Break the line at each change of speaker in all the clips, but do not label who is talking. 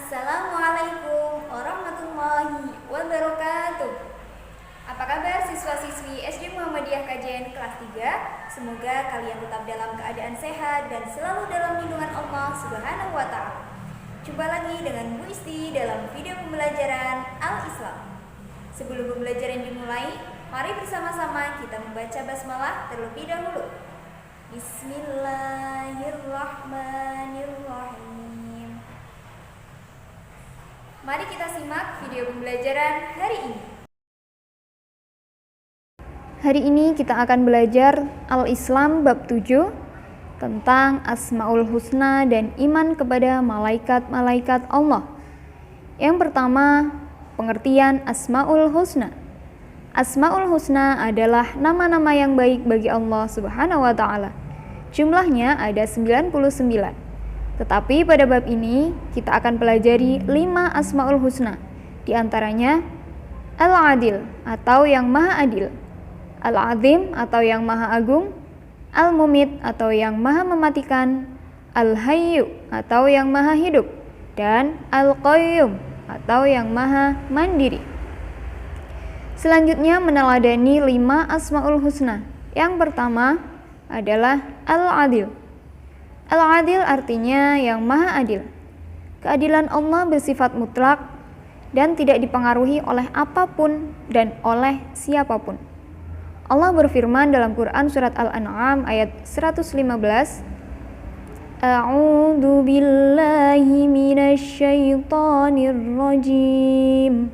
Assalamualaikum warahmatullahi wabarakatuh. Apa kabar siswa-siswi SD Muhammadiyah Kajen kelas 3? Semoga kalian tetap dalam keadaan sehat dan selalu dalam lindungan Allah Subhanahu wa Ta'ala. Jumpa lagi dengan Bu Isti dalam video pembelajaran Al-Islam. Sebelum pembelajaran dimulai, mari bersama-sama kita membaca basmalah terlebih dahulu. Bismillahirrahmanirrahim. Mari kita simak video pembelajaran hari ini.
Hari ini kita akan belajar Al-Islam bab 7 tentang Asmaul Husna dan iman kepada malaikat-malaikat Allah. Yang pertama, pengertian Asmaul Husna. Asmaul Husna adalah nama-nama yang baik bagi Allah Subhanahu wa Ta'ala. Jumlahnya ada 99. Tetapi pada bab ini kita akan pelajari 5 Asmaul Husna. Di antaranya Al-Adil atau yang Maha Adil, Al-Azim atau yang Maha Agung, Al-Mumit atau yang Maha Mematikan, Al-Hayyu atau yang Maha Hidup, dan Al-Qayyum atau yang Maha Mandiri. Selanjutnya meneladani 5 Asmaul Husna. Yang pertama adalah Al-Adil. Al-Adil artinya yang Maha Adil. Keadilan Allah bersifat mutlak dan tidak dipengaruhi oleh apapun dan oleh siapapun. Allah berfirman dalam Quran surat Al-An'am ayat 115, A'udzu billahi minasyaitonir rajim.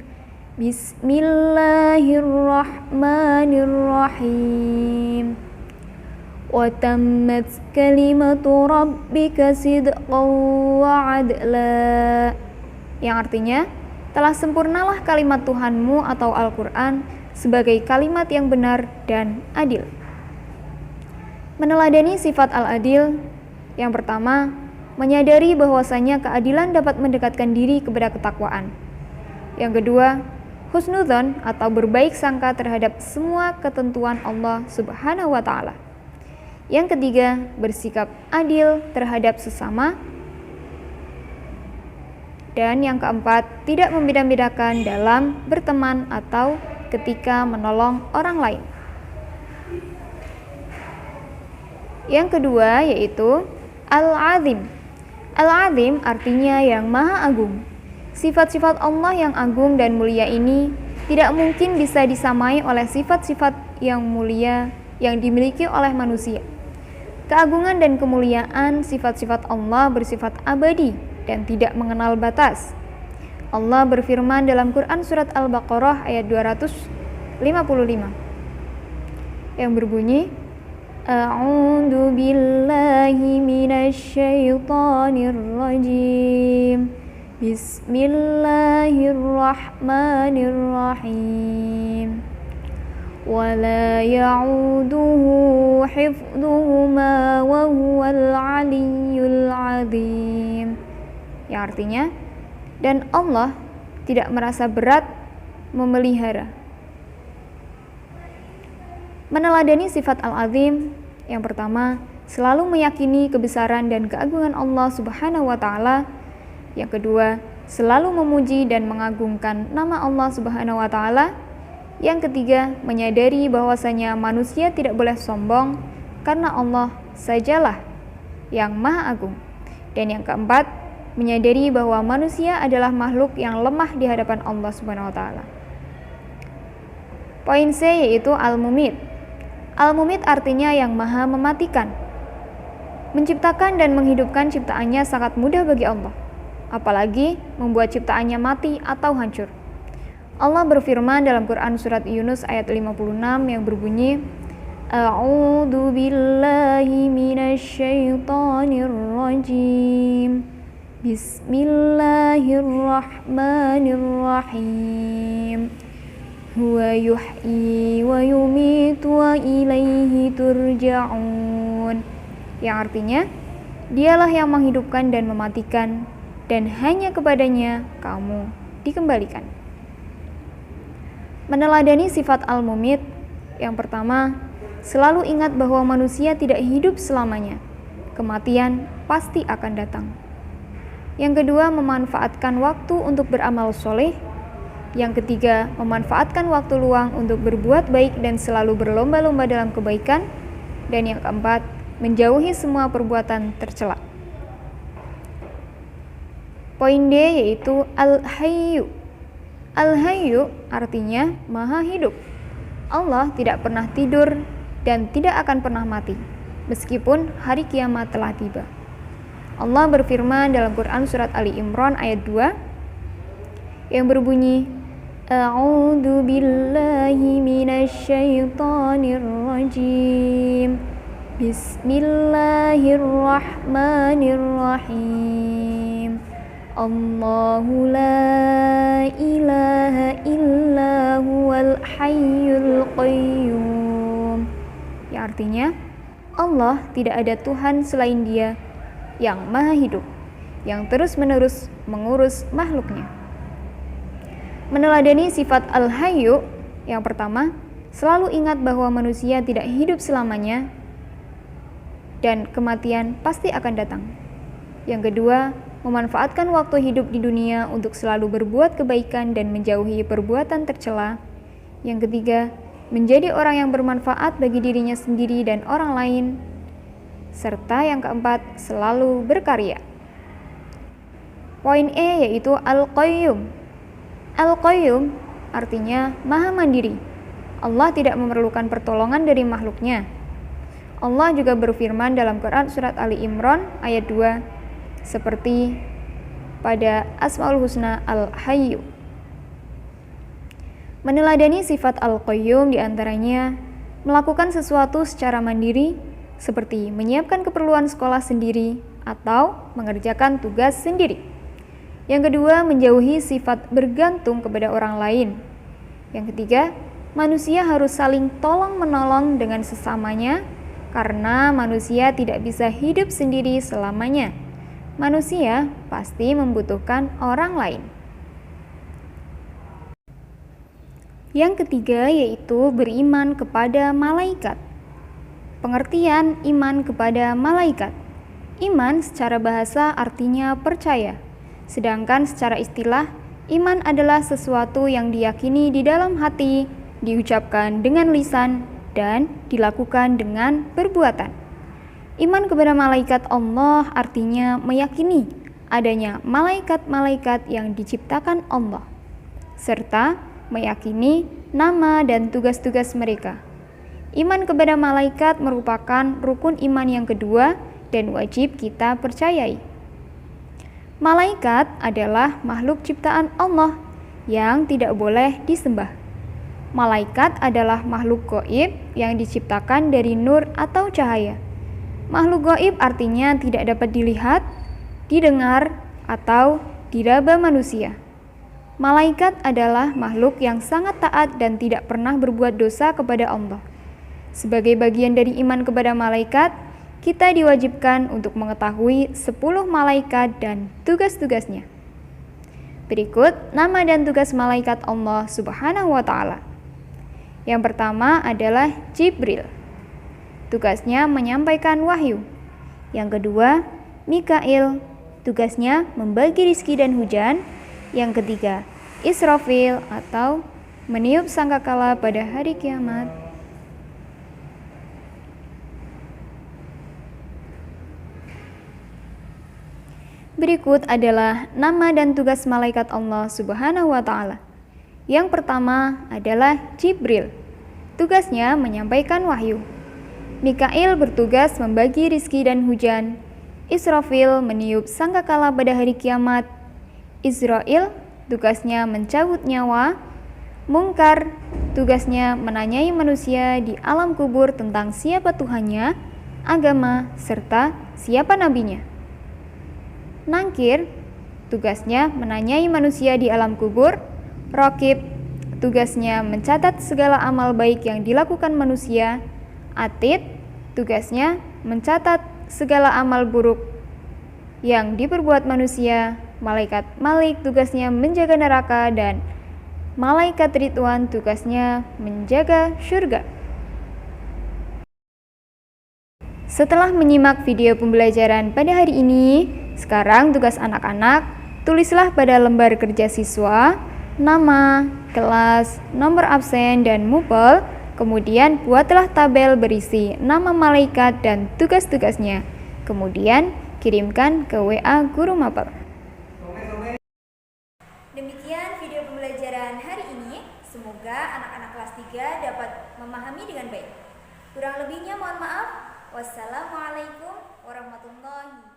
Bismillahirrahmanirrahim. Wa tammat kalimatu rabbika sidqan wa adla. Yang artinya, telah sempurnalah kalimat Tuhanmu atau Al-Quran sebagai kalimat yang benar dan adil. Meneladani sifat al-adil, yang pertama, menyadari bahwasanya keadilan dapat mendekatkan diri kepada ketakwaan. Yang kedua, husnudzon atau berbaik sangka terhadap semua ketentuan Allah Subhanahu wa Ta'ala. Yang ketiga, bersikap adil terhadap sesama. Dan yang keempat, tidak membeda-bedakan dalam berteman atau ketika menolong orang lain. Yang kedua yaitu Al-Azim. Al-Azim artinya yang Maha Agung. Sifat-sifat Allah yang agung dan mulia ini tidak mungkin bisa disamai oleh sifat-sifat yang mulia yang dimiliki oleh manusia. Keagungan dan kemuliaan sifat-sifat Allah bersifat abadi dan tidak mengenal batas. Allah berfirman dalam Quran surat Al-Baqarah ayat 255 yang berbunyi, A'udzu billahi minasyaitonir rajim. Bismillahirrahmanirrahim. Wala ya'uduhu hifdhuhuma wa huwal 'aliyyul 'azim. Yang artinya, dan Allah tidak merasa berat memelihara. Meneladani sifat Al-Azim, yang pertama, selalu meyakini kebesaran dan keagungan Allah Subhanahu wa Ta'ala. Yang kedua, selalu memuji dan mengagungkan nama Allah Subhanahu wa Ta'ala. Yang ketiga, menyadari bahwasanya manusia tidak boleh sombong karena Allah sajalah yang Maha Agung. Dan yang keempat, menyadari bahwa manusia adalah makhluk yang lemah di hadapan Allah Subhanahu wa Ta'ala. Poin C yaitu Al-Mumit. Al-Mumit artinya yang Maha Mematikan. Menciptakan dan menghidupkan ciptaannya sangat mudah bagi Allah, apalagi membuat ciptaannya mati atau hancur. Allah berfirman dalam Quran surat Yunus ayat 56 yang berbunyi, A'udzu billahi minasyaitonir rajim. Bismillahirrahmanirrahim. Huwa yuhyi wa yumitu wa ilaihi turja'un. Yang artinya, dialah yang menghidupkan dan mematikan, dan hanya kepadanya kamu dikembalikan. Meneladani sifat Al-Mumit, yang pertama, selalu ingat bahwa manusia tidak hidup selamanya. Kematian pasti akan datang. Yang kedua, memanfaatkan waktu untuk beramal soleh. Yang ketiga, memanfaatkan waktu luang untuk berbuat baik dan selalu berlomba-lomba dalam kebaikan. Dan yang keempat, menjauhi semua perbuatan tercela. Poin D yaitu Al-Hayyu. Al-Hayyu artinya Maha Hidup. Allah tidak pernah tidur dan tidak akan pernah mati, meskipun hari kiamat telah tiba. Allah berfirman dalam Quran surat Ali Imran ayat 2 yang berbunyi, A'udzu billahi minasyaitonir rajim. Bismillahirrahmanirrahim. Allahu la ilaha illa huwal hayyul qayyum. Yang artinya, Allah tidak ada Tuhan selain Dia yang Maha Hidup, yang terus-menerus mengurus makhluknya. Meneladani sifat Al-Hayyu, yang pertama, selalu ingat bahwa manusia tidak hidup selamanya dan kematian pasti akan datang. Yang kedua, memanfaatkan waktu hidup di dunia untuk selalu berbuat kebaikan dan menjauhi perbuatan tercela. Yang ketiga, menjadi orang yang bermanfaat bagi dirinya sendiri dan orang lain. Serta yang keempat, selalu berkarya. Poin E yaitu Al-Qayyum. Al-Qayyum artinya Maha Mandiri. Allah tidak memerlukan pertolongan dari makhluknya. Allah juga berfirman dalam Quran surat Ali Imran ayat 2 seperti pada Asmaul Husna Al-Hayyu. Meneladani sifat Al-Qayyum diantaranya melakukan sesuatu secara mandiri, seperti menyiapkan keperluan sekolah sendiri atau mengerjakan tugas sendiri. Yang kedua, menjauhi sifat bergantung kepada orang lain. Yang ketiga, manusia harus saling tolong-menolong dengan sesamanya, karena manusia tidak bisa hidup sendiri selamanya. Manusia pasti membutuhkan orang lain. Yang ketiga yaitu beriman kepada malaikat. Pengertian iman kepada malaikat. Iman secara bahasa artinya percaya, sedangkan secara istilah, iman adalah sesuatu yang diyakini di dalam hati, diucapkan dengan lisan, dan dilakukan dengan perbuatan. Iman kepada malaikat Allah artinya meyakini adanya malaikat-malaikat yang diciptakan Allah, serta meyakini nama dan tugas-tugas mereka. Iman kepada malaikat merupakan rukun iman yang kedua dan wajib kita percayai. Malaikat adalah makhluk ciptaan Allah yang tidak boleh disembah. Malaikat adalah makhluk gaib yang diciptakan dari nur atau cahaya. Makhluk gaib artinya tidak dapat dilihat, didengar, atau diraba manusia. Malaikat adalah makhluk yang sangat taat dan tidak pernah berbuat dosa kepada Allah. Sebagai bagian dari iman kepada malaikat, kita diwajibkan untuk mengetahui 10 malaikat dan tugas-tugasnya. Berikut nama dan tugas malaikat Allah Subhanahu wa Ta'ala. Yang pertama adalah Jibril. Tugasnya menyampaikan wahyu. Yang kedua, Mikail. Tugasnya membagi rizki dan hujan. Yang ketiga, Israfil atau meniup sangkakala pada hari kiamat. Berikut adalah nama dan tugas malaikat Allah Subhanahu wa Ta'ala. Yang pertama adalah Jibril. Tugasnya menyampaikan wahyu. Mikail bertugas membagi rizki dan hujan. Israfil meniup sangkakala pada hari kiamat. Israel tugasnya mencabut nyawa. Mungkar tugasnya menanyai manusia di alam kubur tentang siapa Tuhannya, agama, serta siapa nabinya. Nangkir tugasnya menanyai manusia di alam kubur. Raqib tugasnya mencatat segala amal baik yang dilakukan manusia. Atid tugasnya mencatat segala amal buruk yang diperbuat manusia. Malaikat Malik tugasnya menjaga neraka, dan malaikat Ridwan tugasnya menjaga surga. Setelah menyimak video pembelajaran pada hari ini, Sekarang tugas anak-anak, tulislah pada lembar kerja siswa nama, kelas, nomor absen, dan mupel. Kemudian buatlah tabel berisi nama malaikat dan tugas-tugasnya. Kemudian kirimkan ke WA guru mapel.
Demikian video pembelajaran hari ini. Semoga anak-anak kelas 3 dapat memahami dengan baik. Kurang lebihnya mohon maaf. Wassalamualaikum warahmatullahi wabarakatuh.